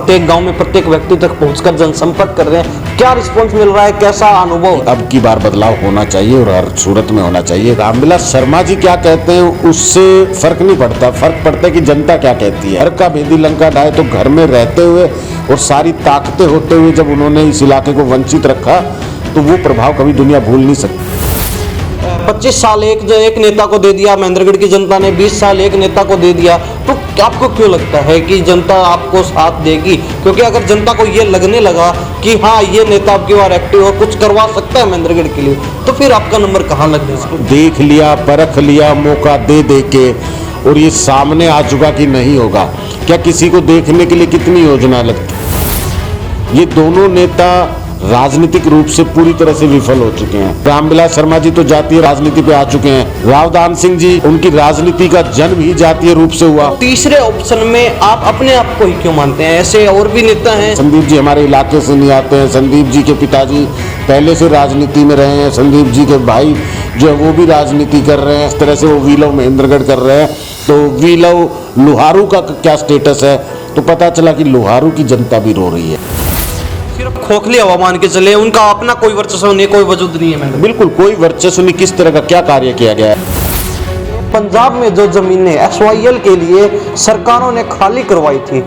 प्रत्येक गांव में प्रत्येक व्यक्ति तक पहुंचकर जनसंपर्क कर रहे हैं, क्या रिस्पांस मिल रहा है, कैसा अनुभव? अब की बार बदलाव होना चाहिए और हर सूरत में होना चाहिए। रामविलास शर्मा जी क्या कहते हैं उससे फर्क नहीं पड़ता, फर्क पड़ता है कि जनता क्या कहती है। घर का भेदी लंका ढाए, तो घर में रहते हुए और सारी ताकतें होते हुए जब उन्होंने इस इलाके को वंचित रखा तो वो प्रभाव कभी दुनिया भूल नहीं सकती। 25 साल एक नेता को दे दिया महेंद्रगढ़ की जनता ने, 20 साल एक नेता को दे दिया, तो आपको क्यों लगता है कि जनता आपको साथ देगी? क्योंकि अगर जनता को ये लगने लगा कि हाँ ये नेता आपकी बार एक्टिव और कुछ करवा सकता है महेंद्रगढ़ के लिए, तो फिर आपका नंबर कहाँ लग गया? देख लिया, परख लिया, मौका दे के, और ये सामने आ चुका कि नहीं होगा। क्या किसी को देखने के लिए कितनी योजना लगती? ये दोनों नेता राजनीतिक रूप से पूरी तरह से विफल हो चुके हैं। रामविलास शर्मा जी तो जातीय राजनीति पे आ चुके हैं। रावदान सिंह जी, उनकी राजनीति का जन्म ही जातीय रूप से हुआ। तीसरे ऑप्शन में आप अपने आप को ही क्यों मानते हैं? ऐसे और भी नेता हैं। संदीप जी हमारे इलाके से नहीं आते हैं। संदीप जी के पिताजी पहले से राजनीति में रहे हैं। संदीप जी के भाई जो है वो भी राजनीति कर रहे हैं। इस तरह से वो वीलव महेंद्रगढ़ कर रहे हैं। तो वीलव लुहारू का क्या स्टेटस है, तो पता चला कि लुहारू की जनता भी रो रही है। सिर्फ खोखले हवा मान के चले, उनका अपना कोई वर्चस्व नहीं, कोई वजूद नहीं है। बिल्कुल कोई वर्चस्व नहीं। किस तरह का क्या कार्य किया गया है? पंजाब में जो जमीनें SYL के लिए सरकारों ने खाली करवाई थी,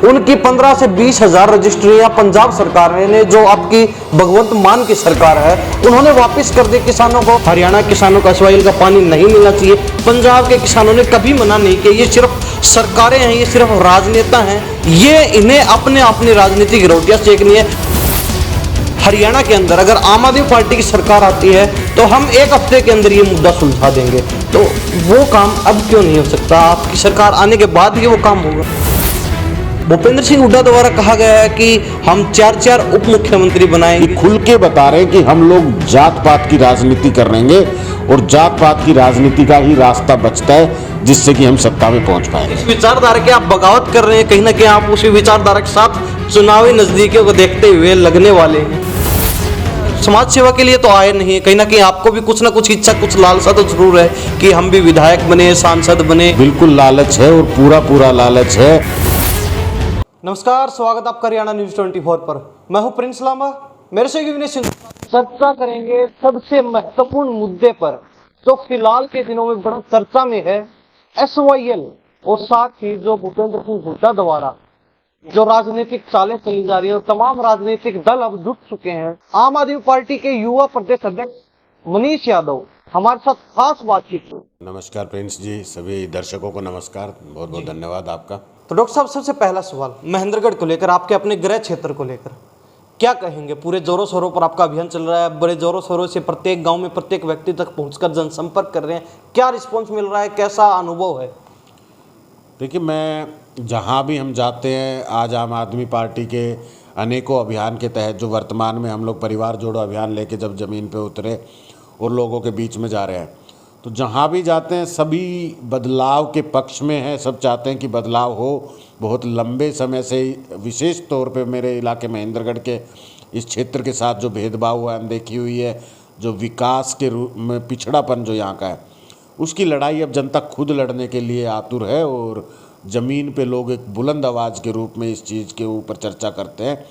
उनकी 15 से 20 हजार रजिस्ट्रियां पंजाब सरकार ने, जो आपकी भगवंत मान की सरकार है, उन्होंने वापस कर दी किसानों को। हरियाणा किसानों को SYL का पानी नहीं मिलना चाहिए। पंजाब के किसानों ने कभी मना नहीं किया। ये सिर्फ सरकारें हैं, ये सिर्फ राजनेता हैं, ये इन्हें अपनी राजनीतिक रोटियां सेकनी है। हरियाणा के अंदर अगर आम आदमी पार्टी की सरकार आती है तो हम 1 हफ्ते के अंदर ये मुद्दा सुलझा देंगे, तो वो काम अब क्यों नहीं हो सकता? आपकी सरकार आने के बाद ही वो काम होगा। भूपेंद्र सिंह हुड्डा द्वारा कहा गया है कि हम 4 उप मुख्यमंत्री बनाएंगे। खुल के बता रहे हैं कि हम लोग जात पात की राजनीति करेंगे और जात पात की राजनीति का ही रास्ता बचता है जिससे कि हम सत्ता में पहुंच पाएंगे। इस विचारधारा की आप बगावत कर रहे हैं, कहीं ना कहीं आप उसी विचारधारा के साथ चुनावी नजदीकियों को देखते हुए लगने वाले हैं। समाज सेवा के लिए तो आए नहीं है, कहीं ना कहीं आपको भी कुछ ना कुछ इच्छा, कुछ लालसा तो जरूर है कि हम भी विधायक बने, सांसद बने। बिल्कुल लालच है और पूरा लालच है। नमस्कार, स्वागत आपका हरियाणा न्यूज 24 पर। मैं हूं प्रिंस लांबा, मेरे से विनय सिंह। चर्चा करेंगे सबसे महत्वपूर्ण मुद्दे पर जो फिलहाल के दिनों में बड़ा चर्चा में है, SYL, और साथ ही जो भूपेंद्र सिंह हुड्डा द्वारा जो राजनीतिक चालें चली जा रही है और तमाम राजनीतिक दल अब जुट चुके हैं। आम आदमी पार्टी के युवा प्रदेश अध्यक्ष मनीष यादव हमारे साथ खास बातचीत। नमस्कार प्रिंस जी, सभी दर्शकों को नमस्कार, बहुत बहुत धन्यवाद आपका। तो डॉक्टर साहब, सबसे पहला सवाल महेंद्रगढ़ को लेकर, आपके अपने गृह क्षेत्र को लेकर क्या कहेंगे? पूरे जोरों शोरों पर आपका अभियान चल रहा है, बड़े जोरों शोरों से प्रत्येक गांव में प्रत्येक व्यक्ति तक पहुंचकर जनसंपर्क कर रहे हैं, क्या रिस्पांस मिल रहा है, कैसा अनुभव है? देखिए, मैं जहाँ भी हम जाते हैं, आज आम आदमी पार्टी के अनेकों अभियान के तहत जो वर्तमान में हम लोग परिवार जोड़ो अभियान लेके जब ज़मीन पे उतरे और लोगों के बीच में जा रहे हैं, तो जहाँ भी जाते हैं सभी बदलाव के पक्ष में हैं। सब चाहते हैं कि बदलाव हो। बहुत लंबे समय से, विशेष तौर पे मेरे इलाके महेंद्रगढ़ के इस क्षेत्र के साथ जो भेदभाव हुआ, अनदेखी हुई है, जो विकास के रूप में पिछड़ापन जो यहाँ का है, उसकी लड़ाई अब जनता खुद लड़ने के लिए आतुर है। और ज़मीन पे लोग एक बुलंद आवाज़ के रूप में इस चीज़ के ऊपर चर्चा करते हैं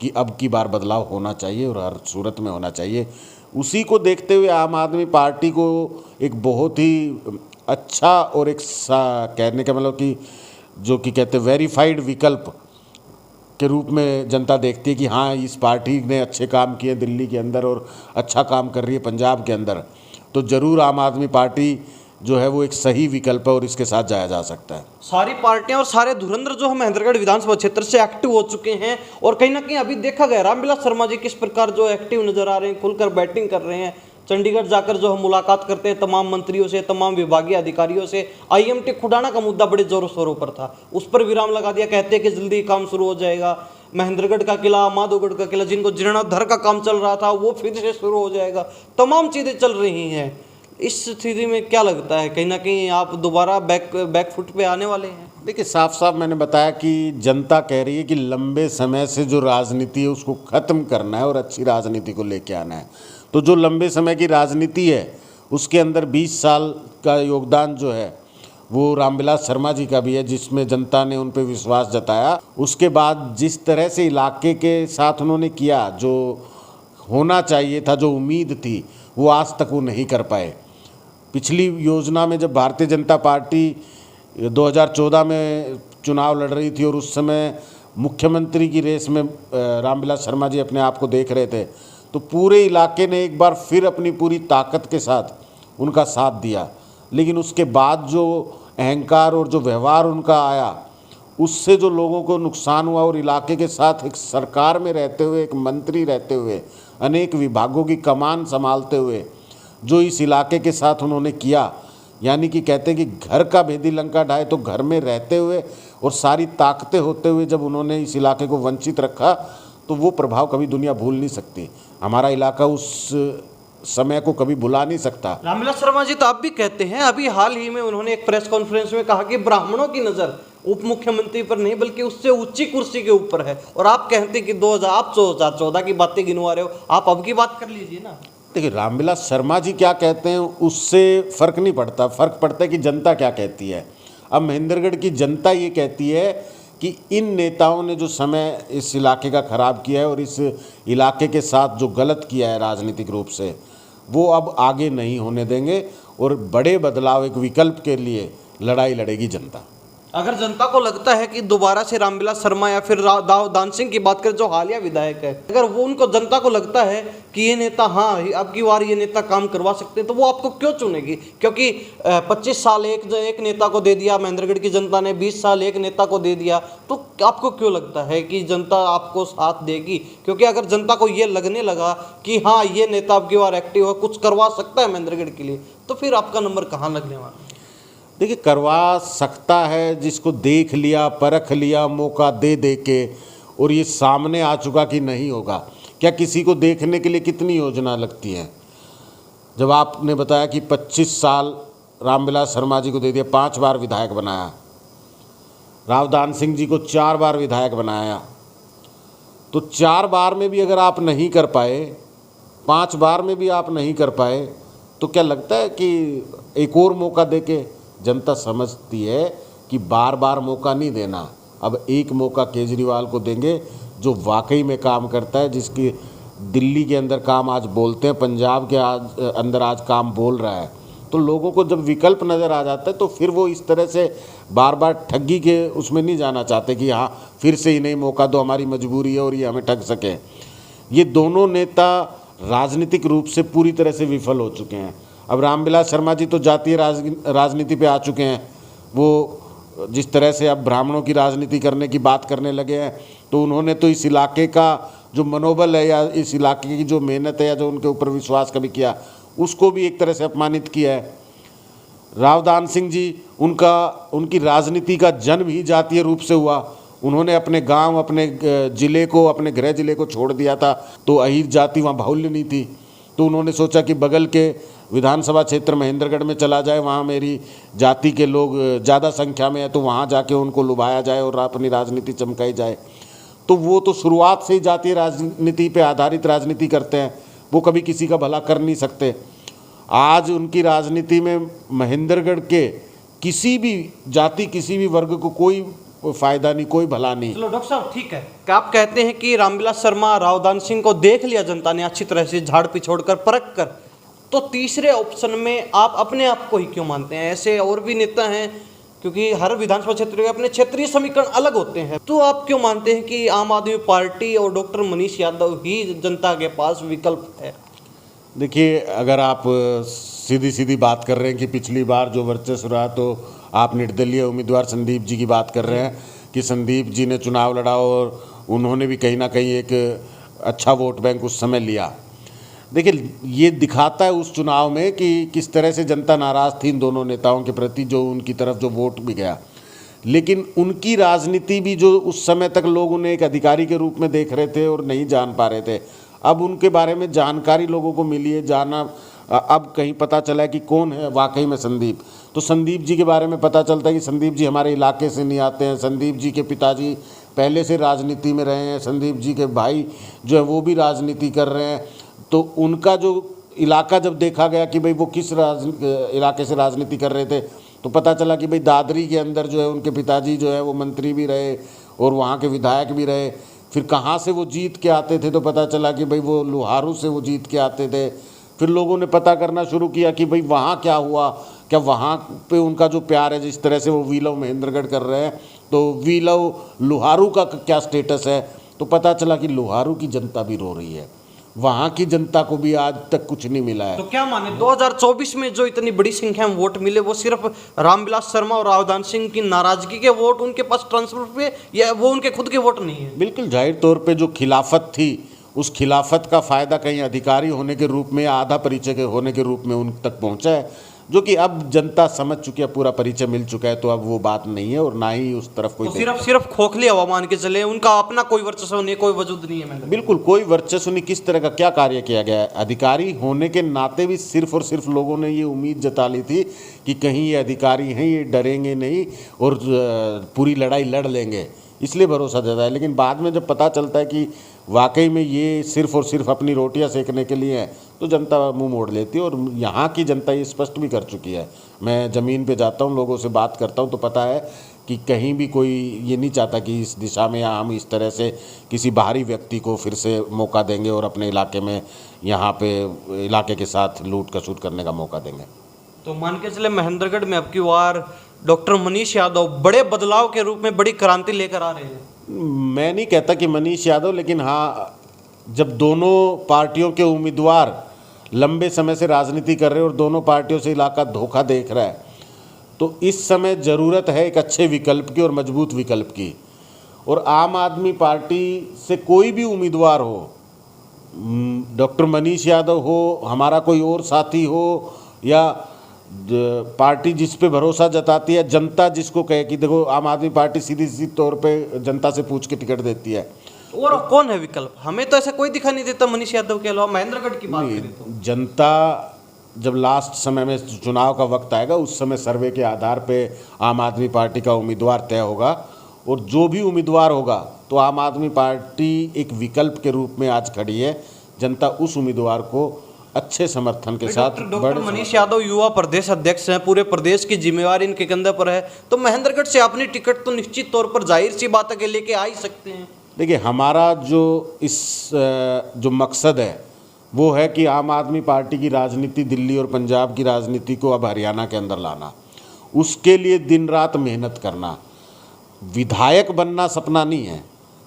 कि अब की बार बदलाव होना चाहिए और हर सूरत में होना चाहिए। उसी को देखते हुए आम आदमी पार्टी को एक बहुत ही अच्छा और एक कहने का मतलब कि जो कि कहते हैं वेरीफाइड विकल्प के रूप में जनता देखती है कि हाँ, इस पार्टी ने अच्छे काम किए दिल्ली के अंदर और अच्छा काम कर रही है पंजाब के अंदर, तो ज़रूर आम आदमी पार्टी जो है वो एक सही विकल्प है और इसके साथ जाया जा सकता है। सारी पार्टियां और सारे धुरंधर जो हम महेंद्रगढ़ विधानसभा क्षेत्र से एक्टिव हो चुके हैं, और कहीं ना कहीं अभी देखा गया रामविलास शर्मा जी किस प्रकार जो एक्टिव नजर आ रहे हैं, खुलकर बैटिंग कर रहे हैं। चंडीगढ़ जाकर जो हम मुलाकात करते हैं तमाम मंत्रियों से, तमाम विभागीय अधिकारियों से। IMT खुडाना का मुद्दा बड़े जोरों शोरों पर था, उस पर विराम लगा दिया, कहते हैं कि जल्दी काम शुरू हो जाएगा। महेंद्रगढ़ का किला, माधोगढ़ का किला, जिनको जीर्णोद्धार का काम चल रहा था, वो फिर से शुरू हो जाएगा। तमाम चीज़ें चल रही हैं। इस स्थिति में क्या लगता है, कहीं ना कहीं आप दोबारा बैक फुट पे आने वाले हैं? देखिए, साफ साफ मैंने बताया कि जनता कह रही है कि लंबे समय से जो राजनीति है उसको ख़त्म करना है और अच्छी राजनीति को लेके आना है। तो जो लंबे समय की राजनीति है उसके अंदर 20 साल का योगदान जो है वो रामविलास शर्मा जी का भी है, जिसमें जनता ने उन पर विश्वास जताया। उसके बाद जिस तरह से इलाके के साथ उन्होंने किया, जो होना चाहिए था, जो उम्मीद थी, वो आज तक वो नहीं कर पाए। पिछली योजना में जब भारतीय जनता पार्टी 2014 में चुनाव लड़ रही थी और उस समय मुख्यमंत्री की रेस में रामविलास शर्मा जी अपने आप को देख रहे थे, तो पूरे इलाके ने एक बार फिर अपनी पूरी ताकत के साथ उनका साथ दिया। लेकिन उसके बाद जो अहंकार और जो व्यवहार उनका आया, उससे जो लोगों को नुकसान हुआ, और इलाके के साथ एक सरकार में रहते हुए, एक मंत्री रहते हुए, अनेक विभागों की कमान संभालते हुए जो इस इलाके के साथ उन्होंने किया, यानी कि कहते हैं कि घर का भेदी लंका ढाए, तो घर में रहते हुए और सारी ताकतें होते हुए जब उन्होंने इस इलाके को वंचित रखा, तो वो प्रभाव कभी दुनिया भूल नहीं सकती। हमारा इलाका उस समय को कभी भुला नहीं सकता। रामविलास शर्मा जी तो आप भी कहते हैं, अभी हाल ही में उन्होंने एक प्रेस कॉन्फ्रेंस में कहा कि ब्राह्मणों की नज़र उप मुख्यमंत्री पर नहीं बल्कि उससे ऊंची कुर्सी के ऊपर है, और आप कहते हैं कि 2014 की बातें गिनवा रहे हो, आप अब की बात कर लीजिए ना। देखिए, रामविलास शर्मा जी क्या कहते हैं उससे फ़र्क नहीं पड़ता, फ़र्क पड़ता है कि जनता क्या कहती है। अब महेंद्रगढ़ की जनता ये कहती है कि इन नेताओं ने जो समय इस इलाके का ख़राब किया है और इस इलाके के साथ जो गलत किया है राजनीतिक रूप से, वो अब आगे नहीं होने देंगे, और बड़े बदलाव, एक विकल्प के लिए लड़ाई लड़ेगी जनता। अगर जनता को लगता है कि दोबारा से रामविलास शर्मा या फिर दाव दान सिंह की बात करें जो हालिया विधायक है, अगर वो उनको जनता को लगता है कि ये नेता, हाँ अब की बार ये नेता काम करवा सकते हैं, तो वो आपको क्यों चुनेगी? क्योंकि 25 साल एक नेता को दे दिया महेंद्रगढ़ की जनता ने, 20 साल एक नेता को दे दिया, तो आपको क्यों लगता है कि जनता आपको साथ देगी? क्योंकि अगर जनता को ये लगने लगा कि हाँ ये नेता अब की बार एक्टिव है, कुछ करवा सकता है महेंद्रगढ़ के लिए, तो फिर आपका नंबर कहाँ लगने वाला? देखिए, करवा सकता है जिसको देख लिया, परख लिया, मौका दे दे के, और ये सामने आ चुका कि नहीं होगा। क्या किसी को देखने के लिए कितनी योजना लगती है? जब आपने बताया कि 25 साल रामविलास शर्मा जी को दे दिया, 5 बार विधायक बनाया, राव दान सिंह जी को 4 बार विधायक बनाया, तो 4 बार में भी अगर आप नहीं कर पाए, 5 बार में भी आप नहीं कर पाए, तो क्या लगता है कि एक और मौका देके? जनता समझती है कि बार बार मौका नहीं देना, अब एक मौका केजरीवाल को देंगे जो वाकई में काम करता है, जिसकी दिल्ली के अंदर काम आज बोलते हैं, पंजाब के अंदर आज काम बोल रहा है। तो लोगों को जब विकल्प नज़र आ जाता है, तो फिर वो इस तरह से बार बार ठगी के उसमें नहीं जाना चाहते कि हाँ फिर से ही नहीं मौका दो, हमारी मजबूरी है और ये हमें ठग सके। ये दोनों नेता राजनीतिक रूप से पूरी तरह से विफल हो चुके हैं। अब रामविलास शर्मा जी तो जातीय राजनीति पे आ चुके हैं। वो जिस तरह से अब ब्राह्मणों की राजनीति करने की बात करने लगे हैं, तो उन्होंने तो इस इलाके का जो मनोबल है या इस इलाके की जो मेहनत है या जो उनके ऊपर विश्वास कभी किया, उसको भी एक तरह से अपमानित किया है। राव दान सिंह जी, उनकी राजनीति का जन्म ही जातीय रूप से हुआ। उन्होंने अपने गांव, अपने ज़िले को, अपने गृह ज़िले को छोड़ दिया था, तो अहीर जाति वहाँ बाहुल्य नहीं थी, तो उन्होंने सोचा कि बगल के विधानसभा क्षेत्र महेंद्रगढ़ में चला जाए, वहाँ मेरी जाति के लोग ज़्यादा संख्या में है, तो वहाँ जाके उनको लुभाया जाए और अपनी राजनीति चमकाई जाए। तो वो तो शुरुआत से ही जातीय राजनीति पे आधारित राजनीति करते हैं, वो कभी किसी का भला कर नहीं सकते। आज उनकी राजनीति में महेंद्रगढ़ के किसी भी जाति, किसी भी वर्ग को कोई फायदा नहीं, कोई भला नहीं। चलो डॉक्टर साहब, ठीक है कि आप कहते हैं कि रामविलास शर्मा, राव दान सिंह को देख लिया जनता ने अच्छी तरह से, झाड़ पिछोड़ कर, परख कर, तो तीसरे ऑप्शन में आप अपने आप को ही क्यों मानते हैं? ऐसे और भी नेता हैं, क्योंकि हर विधानसभा क्षेत्र के अपने क्षेत्रीय समीकरण अलग होते हैं, तो आप क्यों मानते हैं कि आम आदमी पार्टी और डॉक्टर मनीष यादव ही जनता के पास विकल्प है? देखिए, अगर आप सीधी सीधी बात कर रहे हैं कि पिछली बार जो वर्चस्व रहा, तो आप निर्दलीय उम्मीदवार संदीप जी की बात कर रहे हैं कि संदीप जी ने चुनाव लड़ा और उन्होंने भी कहीं ना कहीं एक अच्छा वोट बैंक उस समय लिया। देखिए, ये दिखाता है उस चुनाव में कि किस तरह से जनता नाराज़ थी इन दोनों नेताओं के प्रति, जो उनकी तरफ जो वोट भी गया। लेकिन उनकी राजनीति भी, जो उस समय तक लोग उन्हें एक अधिकारी के रूप में देख रहे थे और नहीं जान पा रहे थे, अब उनके बारे में जानकारी लोगों को मिली है, जाना अब कहीं पता चला है कि कौन है वाकई में संदीप। तो संदीप जी के बारे में पता चलता है कि संदीप जी हमारे इलाके से नहीं आते हैं, संदीप जी के पिताजी पहले से राजनीति में रहे हैं, संदीप जी के भाई जो है वो भी राजनीति कर रहे हैं। तो उनका जो इलाका जब देखा गया कि भाई वो किस इलाके से राजनीति कर रहे थे, तो पता चला कि भाई दादरी के अंदर जो है उनके पिताजी जो है वो मंत्री भी रहे और वहाँ के विधायक भी रहे। फिर कहाँ से वो जीत के आते थे, तो पता चला कि भाई वो लोहारू से वो जीत के आते थे। फिर लोगों ने पता करना शुरू किया कि भाई वहाँ क्या हुआ, क्या वहाँ पे उनका जो प्यार है, जिस तरह से वो वीलव महेंद्रगढ़ कर रहे हैं, तो वीलव लोहारू का क्या स्टेटस है। तो पता चला कि लोहारू की जनता भी रो रही है, वहाँ की जनता को भी आज तक कुछ नहीं मिला है। तो क्या माने 2024 में जो इतनी बड़ी संख्या में वोट मिले वो सिर्फ रामविलास शर्मा और अवधान सिंह की नाराजगी के वोट उनके पास ट्रांसफर हुए, या वो उनके खुद के वोट नहीं है? बिल्कुल जाहिर तौर पे जो खिलाफत थी, उस खिलाफत का फ़ायदा कहीं अधिकारी होने के रूप में या आधा परिचय के होने के रूप में उन तक पहुंचा है, जो कि अब जनता समझ चुकी है, पूरा परिचय मिल चुका है। तो अब वो बात नहीं है और ना ही उस तरफ कोई तो सिर्फ खोखले हवा मान के चले, उनका अपना कोई वर्चस्व नहीं, कोई वजूद नहीं है। बिल्कुल कोई वर्चस्व नहीं। किस तरह का क्या कार्य किया गया है? अधिकारी होने के नाते भी सिर्फ और सिर्फ लोगों ने ये उम्मीद जता ली थी कि कहीं ये अधिकारी हैं, ये डरेंगे नहीं और पूरी लड़ाई लड़ लेंगे, इसलिए भरोसा देता है। लेकिन बाद में जब पता चलता है कि वाकई में ये सिर्फ और सिर्फ अपनी रोटियां सेकने के लिए है, तो जनता मुंह मोड़ लेती है। और यहाँ की जनता ये स्पष्ट भी कर चुकी है। मैं ज़मीन पे जाता हूँ, लोगों से बात करता हूँ, तो पता है कि कहीं भी कोई ये नहीं चाहता कि इस दिशा में या हम इस तरह से किसी बाहरी व्यक्ति को फिर से मौका देंगे और अपने इलाके में यहाँ पे इलाके के साथ लूट खसूट करने का मौका देंगे। तो मान के चले महेंद्रगढ़ में अब की बार डॉक्टर मनीष यादव बड़े बदलाव के रूप में बड़ी क्रांति लेकर आ रहे हैं। मैं नहीं कहता कि मनीष यादव, लेकिन हाँ, जब दोनों पार्टियों के उम्मीदवार लंबे समय से राजनीति कर रहे हैं और दोनों पार्टियों से इलाका धोखा देख रहा है, तो इस समय ज़रूरत है एक अच्छे विकल्प की और मजबूत विकल्प की। और आम आदमी पार्टी से कोई भी उम्मीदवार हो, डॉक्टर मनीष यादव हो, हमारा कोई और साथी हो, या पार्टी जिस पे भरोसा जताती है, जनता जिसको कहे कि देखो आम आदमी पार्टी सीधी सीधी तौर पे जनता से पूछ के टिकट देती है। और कौन है विकल्प? हमें तो ऐसा कोई दिखा नहीं देता मनीष यादव के अलावा। महेंद्रगढ़ की बात करें तो जनता जब लास्ट समय में चुनाव का वक्त आएगा, उस समय सर्वे के आधार पे आम आदमी पार्टी का उम्मीदवार तय होगा। और जो भी उम्मीदवार होगा, तो आम आदमी पार्टी एक विकल्प के रूप में आज खड़ी है। जनता उस उम्मीदवार को अच्छे समर्थन के साथ। डॉक्टर मनीष यादव युवा प्रदेश अध्यक्ष हैं, पूरे प्रदेश की जिम्मेवारी इनके कंधे पर है, तो महेंद्रगढ़ से अपनी टिकट तो निश्चित तौर पर जाहिर सी बात है कि लेके आ ही सकते हैं। देखिए, हमारा जो जो मकसद है वो है कि आम आदमी पार्टी की राजनीति दिल्ली और पंजाब की राजनीति को अब हरियाणा के अंदर लाना, उसके लिए दिन रात मेहनत करना। विधायक बनना सपना नहीं है,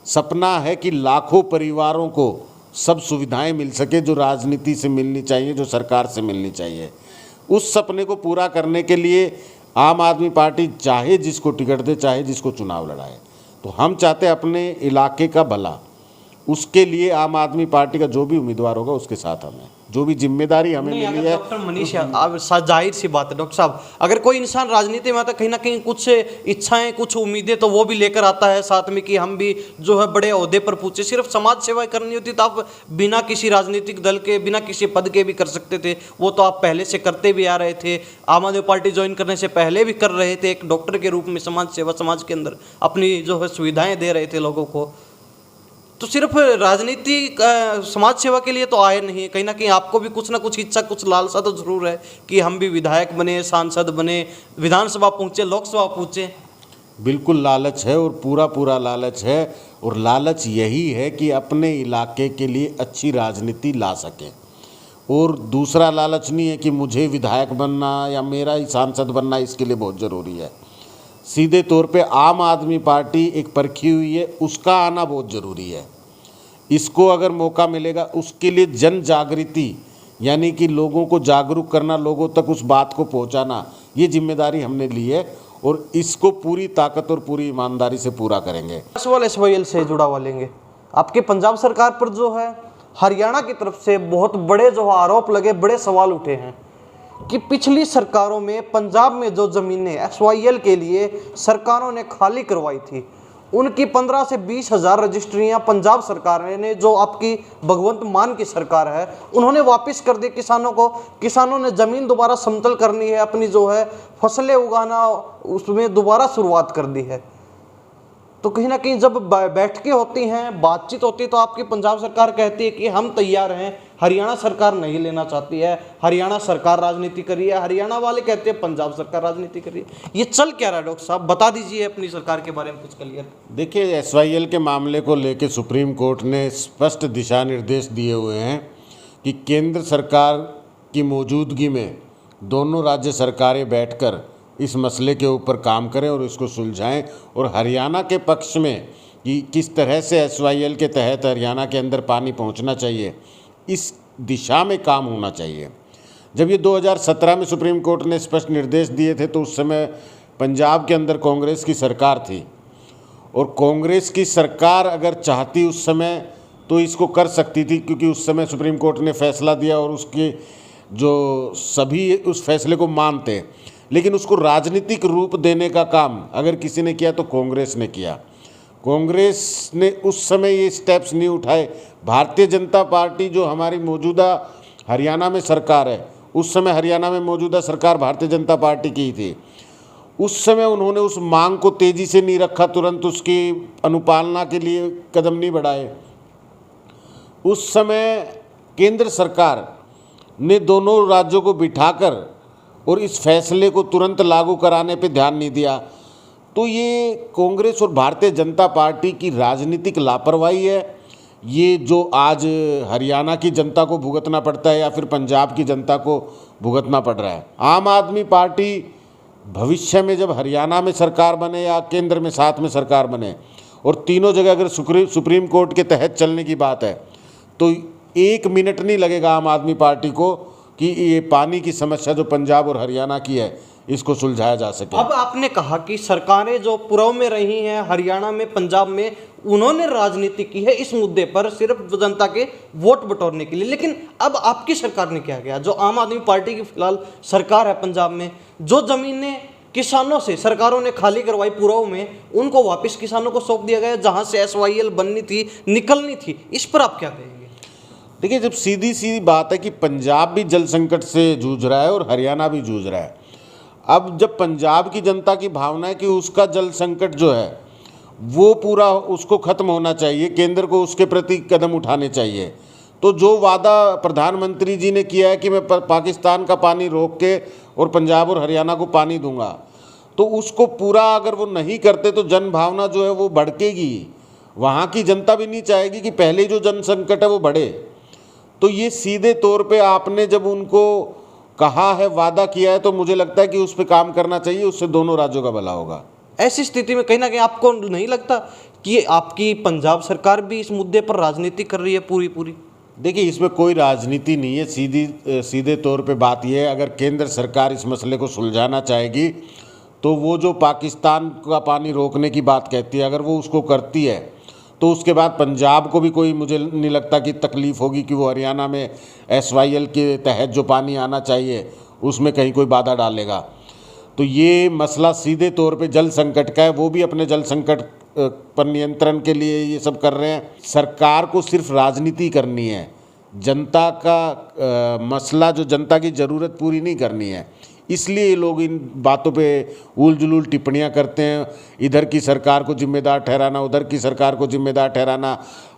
सपना है कि लाखों परिवारों को सब सुविधाएं मिल सके जो राजनीति से मिलनी चाहिए, जो सरकार से मिलनी चाहिए। उस सपने को पूरा करने के लिए आम आदमी पार्टी चाहे जिसको टिकट दे, चाहे जिसको चुनाव लड़ाए, तो हम चाहते हैं अपने इलाके का भला। उसके लिए आम आदमी पार्टी का जो भी उम्मीदवार होगा उसके साथ हमें जो भी जिम्मेदारी हमें मिली है। डॉक्टर मनीष यादव, जाहिर सी बात है डॉक्टर साहब, अगर कोई इंसान राजनीति में आता है, कहीं ना कहीं कुछ इच्छाएं, कुछ उम्मीदें तो वो भी लेकर आता है साथ में कि हम भी जो है बड़े ओहदे पर पूछे। सिर्फ समाज सेवा करनी होती तो आप बिना किसी राजनीतिक दल के, बिना किसी पद के भी कर सकते थे। वो तो आप पहले से करते भी आ रहे थे। आम आदमी पार्टी ज्वाइन करने से पहले भी कर रहे थे, एक डॉक्टर के रूप में समाज सेवा, समाज के अंदर अपनी जो है सुविधाएं दे रहे थे लोगों को। तो सिर्फ राजनीति समाज सेवा के लिए तो आए नहीं, कहीं ना कहीं आपको भी कुछ ना कुछ इच्छा, कुछ लालसा तो जरूर है कि हम भी विधायक बने, सांसद बने, विधानसभा पहुँचे, लोकसभा पहुँचे। बिल्कुल लालच है और पूरा लालच है। और लालच यही है कि अपने इलाके के लिए अच्छी राजनीति ला सके। और दूसरा लालच नहीं है कि मुझे विधायक बनना या मेरा ही सांसद बनना इसके लिए बहुत ज़रूरी है। सीधे तौर पे आम आदमी पार्टी एक परखी हुई है, उसका आना बहुत ज़रूरी है। इसको अगर मौका मिलेगा, उसके लिए जन जागृति यानी कि लोगों को जागरूक करना, लोगों तक उस बात को पहुंचाना, ये जिम्मेदारी हमने ली है और इसको पूरी ताकत और पूरी ईमानदारी से पूरा करेंगे। सवाल SYL से जुड़ा हुआ लेंगे। आपके पंजाब सरकार पर जो है हरियाणा की तरफ से बहुत बड़े जो आरोप लगे, बड़े सवाल उठे हैं कि पिछली सरकारों में पंजाब में जो ज़मीनें SYL के लिए सरकारों ने खाली करवाई थी, उनकी 15 से 20 हज़ार रजिस्ट्रियाँ पंजाब सरकार ने, जो आपकी भगवंत मान की सरकार है, उन्होंने वापस कर दी किसानों को। किसानों ने ज़मीन दोबारा समतल करनी है, अपनी जो है फसलें उगाना, उसमें दोबारा शुरुआत कर दी है। तो कहीं ना कहीं जब बैठकें होती हैं, बातचीत होती है, तो आपकी पंजाब सरकार कहती है कि हम तैयार हैं, हरियाणा सरकार नहीं लेना चाहती है, हरियाणा सरकार राजनीति कर रही है, हरियाणा वाले कहते हैं पंजाब सरकार राजनीति कर रही है। ये चल क्या रहा है डॉक्टर साहब, बता दीजिए अपनी सरकार के बारे में कुछ क्लियर। देखिए, SYL के मामले को लेकर सुप्रीम कोर्ट ने स्पष्ट दिशा निर्देश दिए हुए हैं कि केंद्र सरकार की मौजूदगी में दोनों राज्य सरकारें बैठकर इस मसले के ऊपर काम करें और इसको सुलझाएं, और हरियाणा के पक्ष में कि किस तरह से SYL के तहत हरियाणा के अंदर पानी पहुंचना चाहिए, इस दिशा में काम होना चाहिए। जब ये 2017 में सुप्रीम कोर्ट ने स्पष्ट निर्देश दिए थे तो उस समय पंजाब के अंदर कांग्रेस की सरकार थी, और कांग्रेस की सरकार अगर चाहती उस समय तो इसको कर सकती थी, क्योंकि उस समय सुप्रीम कोर्ट ने फैसला दिया और उसके जो सभी उस फैसले को मानते, लेकिन उसको राजनीतिक रूप देने का काम अगर किसी ने किया तो कांग्रेस ने किया। कांग्रेस ने उस समय ये स्टेप्स नहीं उठाए। भारतीय जनता पार्टी जो हमारी मौजूदा हरियाणा में सरकार है, उस समय हरियाणा में मौजूदा सरकार भारतीय जनता पार्टी की ही थी, उस समय उन्होंने उस मांग को तेज़ी से नहीं रखा, तुरंत उसकी अनुपालना के लिए कदम नहीं बढ़ाए। उस समय केंद्र सरकार ने दोनों राज्यों को बिठाकर और इस फैसले को तुरंत लागू कराने पे ध्यान नहीं दिया। तो ये कांग्रेस और भारतीय जनता पार्टी की राजनीतिक लापरवाही है। ये जो आज हरियाणा की जनता को भुगतना पड़ता है या फिर पंजाब की जनता को भुगतना पड़ रहा है। आम आदमी पार्टी भविष्य में जब हरियाणा में सरकार बने या केंद्र में साथ में सरकार बने, और तीनों जगह अगर सुप्रीम कोर्ट के तहत चलने की बात है, तो 1 मिनट नहीं लगेगा आम आदमी पार्टी को कि ये पानी की समस्या जो पंजाब और हरियाणा की है इसको सुलझाया जा सके। अब आपने कहा कि सरकारें जो पूर्व में रही हैं, हरियाणा में, पंजाब में, उन्होंने राजनीति की है इस मुद्दे पर सिर्फ जनता के वोट बटोरने के लिए, लेकिन अब आपकी सरकार ने क्या किया? जो आम आदमी पार्टी की फिलहाल सरकार है पंजाब में, जो जमीनें किसानों से सरकारों ने खाली करवाई पूर्व में, उनको वापस किसानों को सौंप दिया गया, जहां से SYL बननी थी, निकलनी थी। इस पर आप क्या कहेंगे? देखिए, जब सीधी सीधी बात है कि पंजाब भी जल संकट से जूझ रहा है और हरियाणा भी जूझ रहा है। अब जब पंजाब की जनता की भावना है कि उसका जल संकट जो है वो पूरा उसको ख़त्म होना चाहिए, केंद्र को उसके प्रति कदम उठाने चाहिए, तो जो वादा प्रधानमंत्री जी ने किया है कि मैं पाकिस्तान का पानी रोक के और पंजाब और हरियाणा को पानी दूंगा, तो उसको पूरा अगर वो नहीं करते तो जन भावना जो है वो भड़केगी। वहाँ की जनता भी नहीं चाहेगी कि पहले जो जन संकट है वो बढ़े। तो ये सीधे तौर पे आपने जब उनको कहा है, वादा किया है, तो मुझे लगता है कि उस पर काम करना चाहिए, उससे दोनों राज्यों का भला होगा। ऐसी स्थिति में कहीं ना कहीं आपको नहीं लगता कि आपकी पंजाब सरकार भी इस मुद्दे पर राजनीति कर रही है पूरी? देखिए, इसमें कोई राजनीति नहीं है। सीधे तौर पे बात यह है, अगर केंद्र सरकार इस मसले को सुलझाना चाहेगी तो वो जो पाकिस्तान का पानी रोकने की बात कहती है, अगर वो उसको करती है तो उसके बाद पंजाब को भी कोई, मुझे नहीं लगता कि तकलीफ़ होगी कि वो हरियाणा में SYL के तहत जो पानी आना चाहिए उसमें कहीं कोई बाधा डालेगा। तो ये मसला सीधे तौर पे जल संकट का है। वो भी अपने जल संकट पर नियंत्रण के लिए ये सब कर रहे हैं। सरकार को सिर्फ राजनीति करनी है, जनता का मसला, जो जनता की ज़रूरत पूरी नहीं करनी है। इसलिए ये लोग इन बातों पे उल जुलूल टिप्पणियां करते हैं, इधर की सरकार को जिम्मेदार ठहराना, उधर की सरकार को जिम्मेदार ठहराना।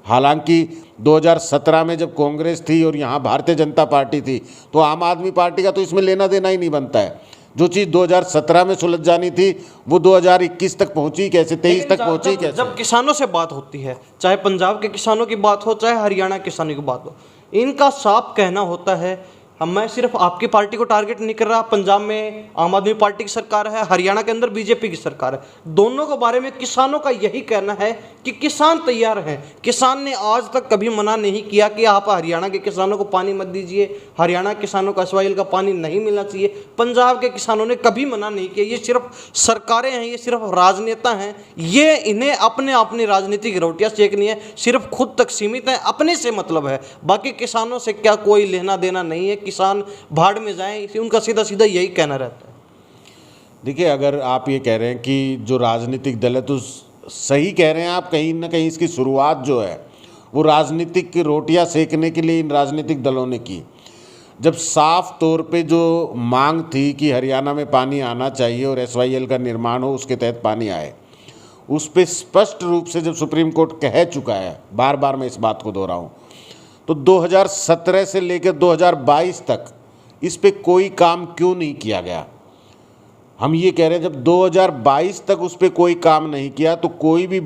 हालांकि 2017 में जब कांग्रेस थी और यहाँ भारतीय जनता पार्टी थी, तो आम आदमी पार्टी का तो इसमें लेना देना ही नहीं बनता है। जो चीज़ 2017 में सुलझ जानी थी वो 2021 तक पहुँची कैसे, 23 तक पहुँची कैसे? जब किसानों से बात होती है, चाहे पंजाब के किसानों की बात हो, चाहे हरियाणा के किसानों की बात हो, इनका साफ कहना होता है, मैं सिर्फ आपकी पार्टी को टारगेट नहीं कर रहा, पंजाब में आम आदमी पार्टी की सरकार है, हरियाणा के अंदर बीजेपी की सरकार है, दोनों के बारे में किसानों का यही कहना है कि किसान तैयार हैं। किसान ने आज तक कभी मना नहीं किया कि आप हरियाणा के किसानों को पानी मत दीजिए, हरियाणा किसानों को SYL का पानी नहीं मिलना चाहिए। पंजाब के किसानों ने कभी मना नहीं किया। ये सिर्फ सरकारें हैं, ये सिर्फ राजनेता हैं, ये इन्हें अपनी राजनीतिक रोटियाँ सेकनी है, सिर्फ खुद तक सीमित है, अपने से मतलब है, बाकी किसानों से क्या कोई लेना देना नहीं है। किसान भाड़ में जाएं, उनका सीधा सीधा यही कहना रहता है। देखिए, अगर आप ये कह रहे हैं कि जो राजनीतिक दल है, तो सही कह रहे हैं आप। कहीं ना कहीं इसकी शुरुआत जो है वो राजनीतिक रोटियां सेकने के लिए इन राजनीतिक दलों ने की। जब साफ तौर पे जो मांग थी कि हरियाणा में पानी आना चाहिए और SYL का निर्माण हो, उसके तहत पानी आए, उस पर स्पष्ट रूप से जब सुप्रीम कोर्ट कह चुका है, बार बार मैं इस बात को दोहराऊं, तो 2017 से लेकर 2022 तक इस पे कोई काम क्यों नहीं किया गया? हम ये कह रहे हैं जब 2022 तक उस पे कोई काम नहीं किया तो कोई भी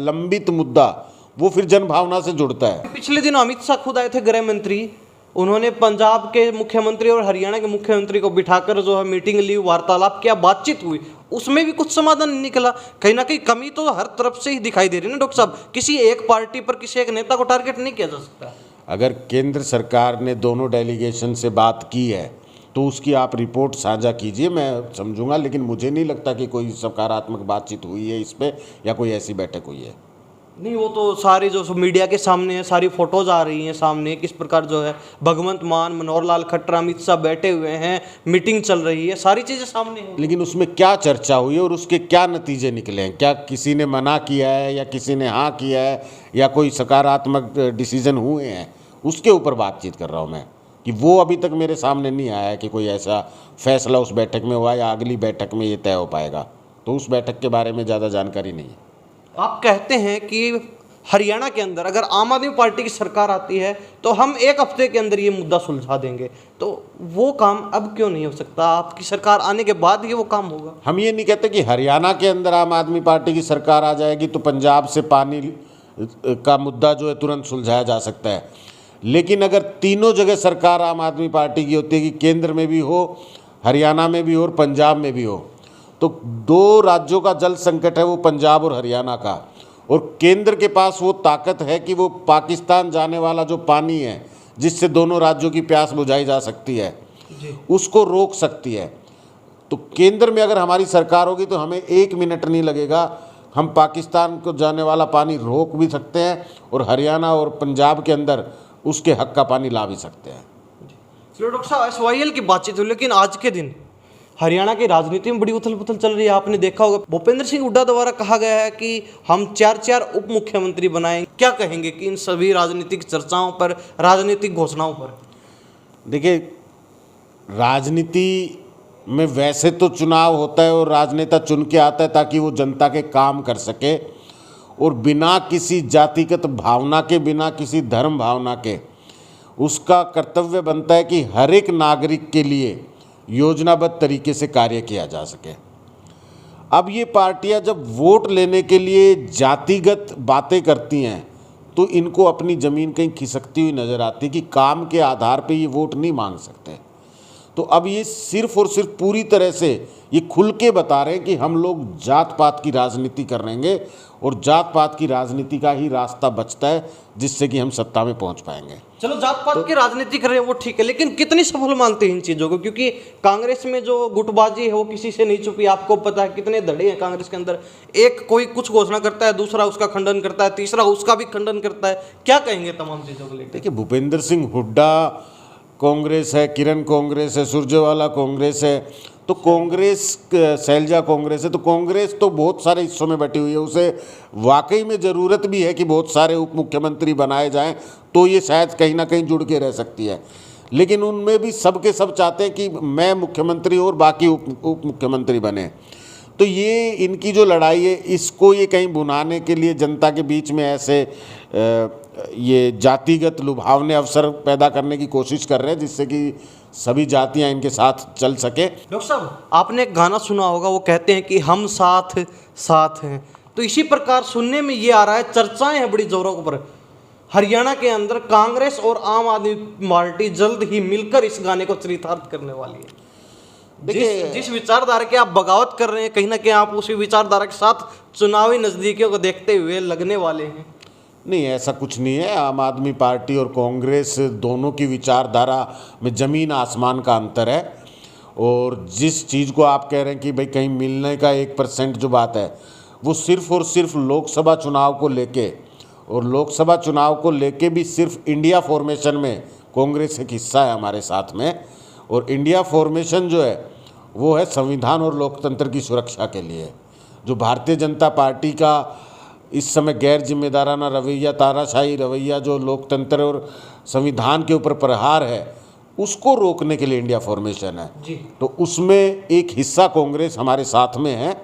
लंबित मुद्दा वो फिर जनभावना से जुड़ता है। पिछले दिनों अमित शाह खुद आए थे, गृह मंत्री। उन्होंने पंजाब के मुख्यमंत्री और हरियाणा के मुख्यमंत्री को बिठाकर जो है मीटिंग ली, वार्तालाप किया, बातचीत हुई, उसमें भी कुछ समाधान नहीं निकला। कहीं ना कहीं कमी तो हर तरफ से ही दिखाई दे रही है ना डॉक्टर साहब। किसी एक पार्टी पर, किसी एक नेता को टारगेट नहीं किया जा सकता। अगर केंद्र सरकार ने दोनों डेलीगेशन से बात की है तो उसकी आप रिपोर्ट साझा कीजिए, मैं समझूंगा, लेकिन मुझे नहीं लगता कि कोई सकारात्मक बातचीत हुई है इस पे या कोई ऐसी बैठक हुई है। नहीं, वो तो सारी जो मीडिया के सामने है, सारी फोटोज आ रही हैं सामने, किस प्रकार जो है भगवंत मान, मनोहर लाल खट्टर, अमित शाह बैठे हुए हैं, मीटिंग चल रही है, सारी चीज़ें सामने हैं। लेकिन उसमें क्या चर्चा हुई है और उसके क्या नतीजे निकले हैं? क्या किसी ने मना किया है या किसी ने हाँ किया है या कोई सकारात्मक डिसीजन हुए हैं? उसके ऊपर बातचीत कर रहा हूँ मैं, कि वो अभी तक मेरे सामने नहीं आया है कि कोई ऐसा फैसला उस बैठक में हुआ या अगली बैठक में ये तय हो पाएगा। तो उस बैठक के बारे में ज़्यादा जानकारी नहीं है। आप कहते हैं कि हरियाणा के अंदर अगर आम आदमी पार्टी की सरकार आती है तो हम एक हफ्ते के अंदर ये मुद्दा सुलझा देंगे, तो वो काम अब क्यों नहीं हो सकता? आपकी सरकार आने के बाद ही वो काम होगा। हम ये नहीं कहते कि हरियाणा के अंदर आम आदमी पार्टी की सरकार आ जाएगी तो पंजाब से पानी का मुद्दा जो है तुरंत सुलझाया जा सकता है, लेकिन अगर तीनों जगह सरकार आम आदमी पार्टी की होती है, कि केंद्र में भी हो, हरियाणा में भी हो और पंजाब में भी हो, तो दो राज्यों का जल संकट है वो पंजाब और हरियाणा का, और केंद्र के पास वो ताकत है कि वो पाकिस्तान जाने वाला जो पानी है जिससे दोनों राज्यों की प्यास बुझाई जा सकती है उसको रोक सकती है। तो केंद्र में अगर हमारी सरकार होगी तो हमें 1 मिनट नहीं लगेगा, हम पाकिस्तान को जाने वाला पानी रोक भी सकते हैं और हरियाणा और पंजाब के अंदर उसके हक का पानी ला भी सकते हैं। चलो डॉक्टर साहब, SYL की बातचीत हुई, लेकिन आज के दिन हरियाणा की राजनीति में बड़ी उथल पुथल चल रही है। आपने देखा होगा भूपेंद्र सिंह हुड्डा द्वारा कहा गया है कि हम 4 उप मुख्यमंत्री बनाएंगे। क्या कहेंगे कि इन सभी राजनीतिक चर्चाओं पर, राजनीतिक घोषणाओं पर? देखिए, राजनीति में वैसे तो चुनाव होता है और राजनेता चुन के आता है ताकि वो जनता के काम कर सके, और बिना किसी जातिगत भावना के, बिना किसी धर्म भावना के उसका कर्तव्य बनता है कि हर एक नागरिक के लिए योजनाबद्ध तरीके से कार्य किया जा सके। अब ये पार्टियां जब वोट लेने के लिए जातिगत बातें करती हैं तो इनको अपनी ज़मीन कहीं खिसकती हुई नज़र आती है कि काम के आधार पे ये वोट नहीं मांग सकते। तो अब ये सिर्फ और सिर्फ पूरी तरह से ये खुल के बता रहे हैं कि हम लोग जात पात की राजनीति कर रहेंगे और जात पात की राजनीति का ही रास्ता बचता है जिससे कि हम सत्ता में पहुंच पाएंगे। चलो, जात पात की राजनीति कर रहे हैं वो ठीक है, लेकिन कितनी सफल मानते हैं इन चीज़ों को? क्योंकि कांग्रेस में जो गुटबाजी है वो किसी से नहीं छुपी। आपको पता है कितने धड़े हैं कांग्रेस के अंदर। एक कोई कुछ घोषणा करता है, दूसरा उसका खंडन करता है, तीसरा उसका भी खंडन करता है। क्या कहेंगे तमाम चीज़ों को लेकर? देखिए, भूपेंद्र सिंह हुड्डा कांग्रेस है, किरण कांग्रेस है, सुरजेवाला कांग्रेस है, तो कांग्रेस, शैलजा कांग्रेस है, तो कांग्रेस तो बहुत सारे हिस्सों में बटी हुई है। उसे वाकई में ज़रूरत भी है कि बहुत सारे उप मुख्यमंत्री बनाए जाएं तो ये शायद कहीं ना कहीं जुड़ के रह सकती है, लेकिन उनमें भी सब के सब चाहते हैं कि मैं मुख्यमंत्री और बाकी उप मुख्यमंत्री बने। तो ये इनकी जो लड़ाई है इसको ये कहीं भुनाने के लिए जनता के बीच में ऐसे ये जातिगत लुभावने अवसर पैदा करने की कोशिश कर रहे हैं जिससे कि सभी जातियां इनके साथ चल सके। डॉक्टर साहब, आपने एक गाना सुना होगा, वो कहते हैं कि हम साथ साथ हैं। तो इसी प्रकार सुनने में ये आ रहा है, चर्चाएं हैं बड़ी जोरों पर, हरियाणा के अंदर कांग्रेस और आम आदमी पार्टी जल्द ही मिलकर इस गाने को चरितार्थ करने वाली है। जिस विचारधारा की आप बगावत कर रहे हैं, कहीं ना कहीं आप उसी विचारधारा के साथ चुनावी नजदीकियों को देखते हुए लगने वाले हैं। नहीं, ऐसा कुछ नहीं है। आम आदमी पार्टी और कांग्रेस दोनों की विचारधारा में ज़मीन आसमान का अंतर है, और जिस चीज़ को आप कह रहे हैं कि भाई कहीं मिलने का 1% जो बात है वो सिर्फ और सिर्फ लोकसभा चुनाव को लेके, और लोकसभा चुनाव को लेके भी सिर्फ इंडिया फॉर्मेशन में कांग्रेस एक हिस्सा है हमारे साथ में, और इंडिया फॉर्मेशन जो है वो है संविधान और लोकतंत्र की सुरक्षा के लिए। जो भारतीय जनता पार्टी का इस समय गैर जिम्मेदाराना रवैया, तानाशाही रवैया जो लोकतंत्र और संविधान के ऊपर प्रहार है, उसको रोकने के लिए इंडिया फॉर्मेशन है जी। तो उसमें एक हिस्सा कांग्रेस हमारे साथ में है,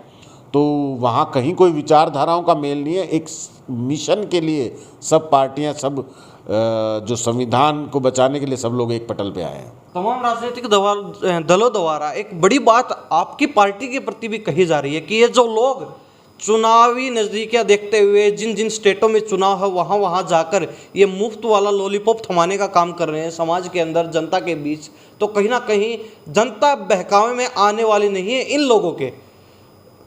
तो वहाँ कहीं कोई विचारधाराओं का मेल नहीं है। एक मिशन के लिए सब पार्टियां, सब जो संविधान को बचाने के लिए सब लोग एक पटल पे आए हैं। तमाम राजनीतिक दलों द्वारा एक बड़ी बात आपकी पार्टी के प्रति भी कही जा रही है कि ये जो लोग चुनावी नज़दीकियां देखते हुए जिन जिन स्टेटों में चुनाव है वहाँ जाकर ये मुफ्त वाला लॉलीपॉप थमाने का काम कर रहे हैं समाज के अंदर, जनता के बीच, तो कहीं ना कहीं जनता बहकावे में आने वाली नहीं है इन लोगों के।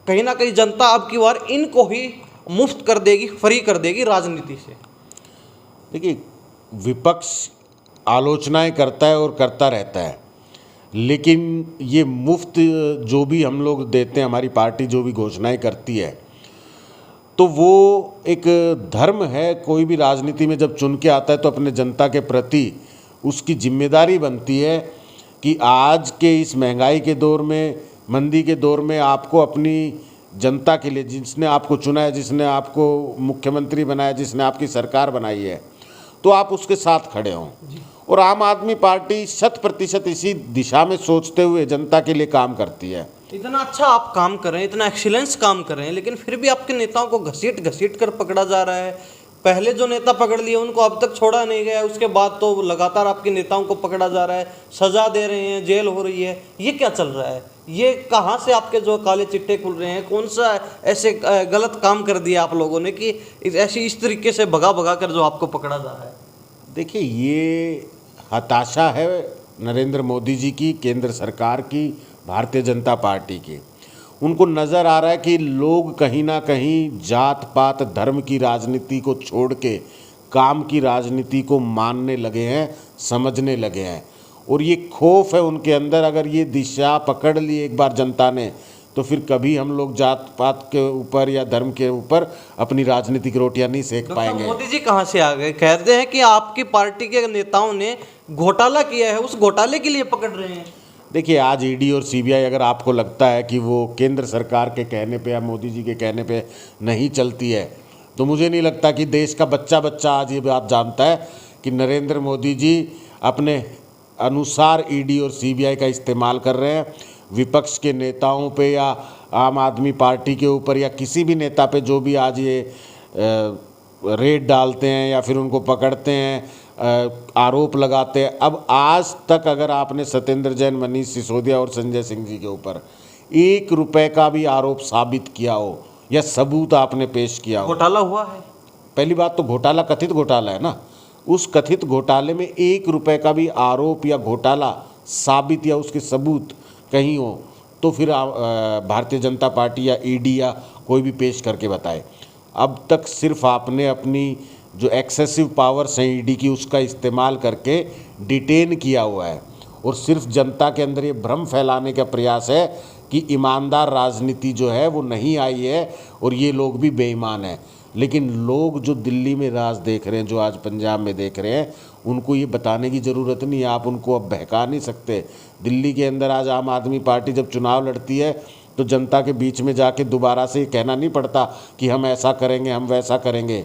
कहीं ना कहीं जनता अब की बार इनको ही मुफ्त कर देगी, फ्री कर देगी राजनीति से। देखिए, विपक्ष आलोचनाएं करता है और करता रहता है, लेकिन ये मुफ्त जो भी हम लोग देते हैं, हमारी पार्टी जो भी घोषणाएं करती है, तो वो एक धर्म है। कोई भी राजनीति में जब चुन के आता है तो अपने जनता के प्रति उसकी जिम्मेदारी बनती है कि आज के इस महंगाई के दौर में, मंदी के दौर में आपको अपनी जनता के लिए, जिसने आपको चुना है, जिसने आपको मुख्यमंत्री बनाया, जिसने आपकी सरकार बनाई है, तो आप उसके साथ खड़े हों। और आम आदमी पार्टी 100% इसी दिशा में सोचते हुए जनता के लिए काम करती है। इतना अच्छा आप काम कर रहे हैं, इतना एक्सीलेंस काम कर रहे हैं, लेकिन फिर भी आपके नेताओं को घसीट घसीट कर पकड़ा जा रहा है। पहले जो नेता पकड़ लिए उनको अब तक छोड़ा नहीं गया, उसके बाद तो लगातार आपके नेताओं को पकड़ा जा रहा है, सजा दे रहे हैं, जेल हो रही है। ये क्या चल रहा है? ये कहाँ से आपके जो काले चिट्टे खुल रहे हैं? कौन सा ऐसे गलत काम कर दिया आप लोगों ने कि इस तरीके से भगा भगा कर जो आपको पकड़ा जा रहा है? देखिए, ये हताशा है नरेंद्र मोदी जी की, केंद्र सरकार की, भारतीय जनता पार्टी की। उनको नज़र आ रहा है कि लोग कहीं ना कहीं जात पात धर्म की राजनीति को छोड़ के काम की राजनीति को मानने लगे हैं, समझने लगे हैं। और ये खौफ है उनके अंदर, अगर ये दिशा पकड़ ली एक बार जनता ने, तो फिर कभी हम लोग जात पात के ऊपर या धर्म के ऊपर अपनी राजनीतिक रोटियां नहीं सेक पाएंगे। मोदी जी कहाँ से आ गए? कहते हैं कि आपकी पार्टी के नेताओं ने घोटाला किया है, उस घोटाले के लिए पकड़ रहे हैं। देखिए, आज ईडी और सीबीआई, अगर आपको लगता है कि वो केंद्र सरकार के कहने पे या मोदी जी के कहने पे नहीं चलती है, तो मुझे नहीं लगता कि देश का बच्चा बच्चा आज ये बात जानता है कि नरेंद्र मोदी जी अपने अनुसार ईडी और सीबीआई का इस्तेमाल कर रहे हैं। विपक्ष के नेताओं पे या आम आदमी पार्टी के ऊपर या किसी भी नेता पे जो भी आज ये रेड डालते हैं या फिर उनको पकड़ते हैं, आरोप लगाते हैं। अब आज तक अगर आपने सत्येंद्र जैन, मनीष सिसोदिया और संजय सिंह जी के ऊपर 1 रुपए का भी आरोप साबित किया हो या सबूत आपने पेश किया हो, घोटाला हुआ है। पहली बात तो घोटाला कथित घोटाला है ना, उस कथित घोटाले में 1 रुपए का भी आरोप या घोटाला साबित या उसके सबूत कहीं हो, तो फिर भारतीय जनता पार्टी या ईडी या कोई भी पेश करके बताए। अब तक सिर्फ आपने अपनी जो एक्सेसिव पावर्स हैं ईडी की, उसका इस्तेमाल करके डिटेन किया हुआ है और सिर्फ जनता के अंदर ये भ्रम फैलाने का प्रयास है कि ईमानदार राजनीति जो है वो नहीं आई है और ये लोग भी बेईमान हैं। लेकिन लोग जो दिल्ली में राज देख रहे हैं, जो आज पंजाब में देख रहे हैं, उनको ये बताने की ज़रूरत नहीं है। आप उनको अब बहका नहीं सकते। दिल्ली के अंदर आज आम आदमी पार्टी जब चुनाव लड़ती है तो जनता के बीच में जाके दोबारा से कहना नहीं पड़ता कि हम ऐसा करेंगे, हम वैसा करेंगे।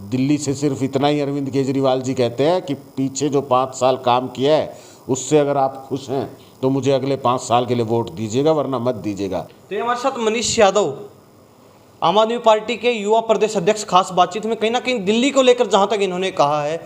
दिल्ली से सिर्फ इतना ही अरविंद केजरीवाल जी कहते हैं कि पीछे जो 5 साल काम किया है उससे अगर आप खुश हैं तो मुझे अगले 5 साल के लिए वोट दीजिएगा, वरना मत दीजिएगा। तो हमारे साथ मनीष यादव, आम आदमी पार्टी के युवा प्रदेश अध्यक्ष, खास बातचीत में कहीं ना कहीं दिल्ली को लेकर जहां तक इन्होंने कहा है,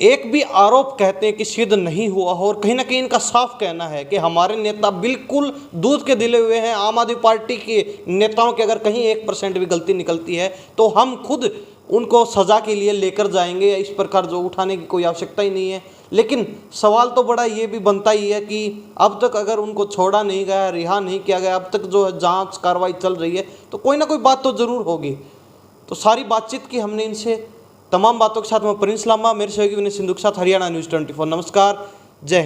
एक भी आरोप कहते हैं कि सिद्ध नहीं हुआ हो और कहीं ना कहीं इनका साफ कहना है कि हमारे नेता बिल्कुल दूध के दिले हुए हैं। आम आदमी पार्टी के नेताओं के अगर कहीं 1% भी गलती निकलती है तो हम खुद उनको सज़ा के लिए लेकर जाएंगे। इस प्रकार जो उठाने की कोई आवश्यकता ही नहीं है। लेकिन सवाल तो बड़ा ये भी बनता ही है कि अब तक अगर उनको छोड़ा नहीं गया, रिहा नहीं किया गया, अब तक जो जांच कार्रवाई चल रही है, तो कोई ना कोई बात तो ज़रूर होगी। तो सारी बातचीत की हमने इनसे। तमाम बातों के साथ मैं प्रिंस लामा, मेरे सहयोगी विनय सिंधु के साथ, हरियाणा न्यूज़ 24। नमस्कार, जय हिंद।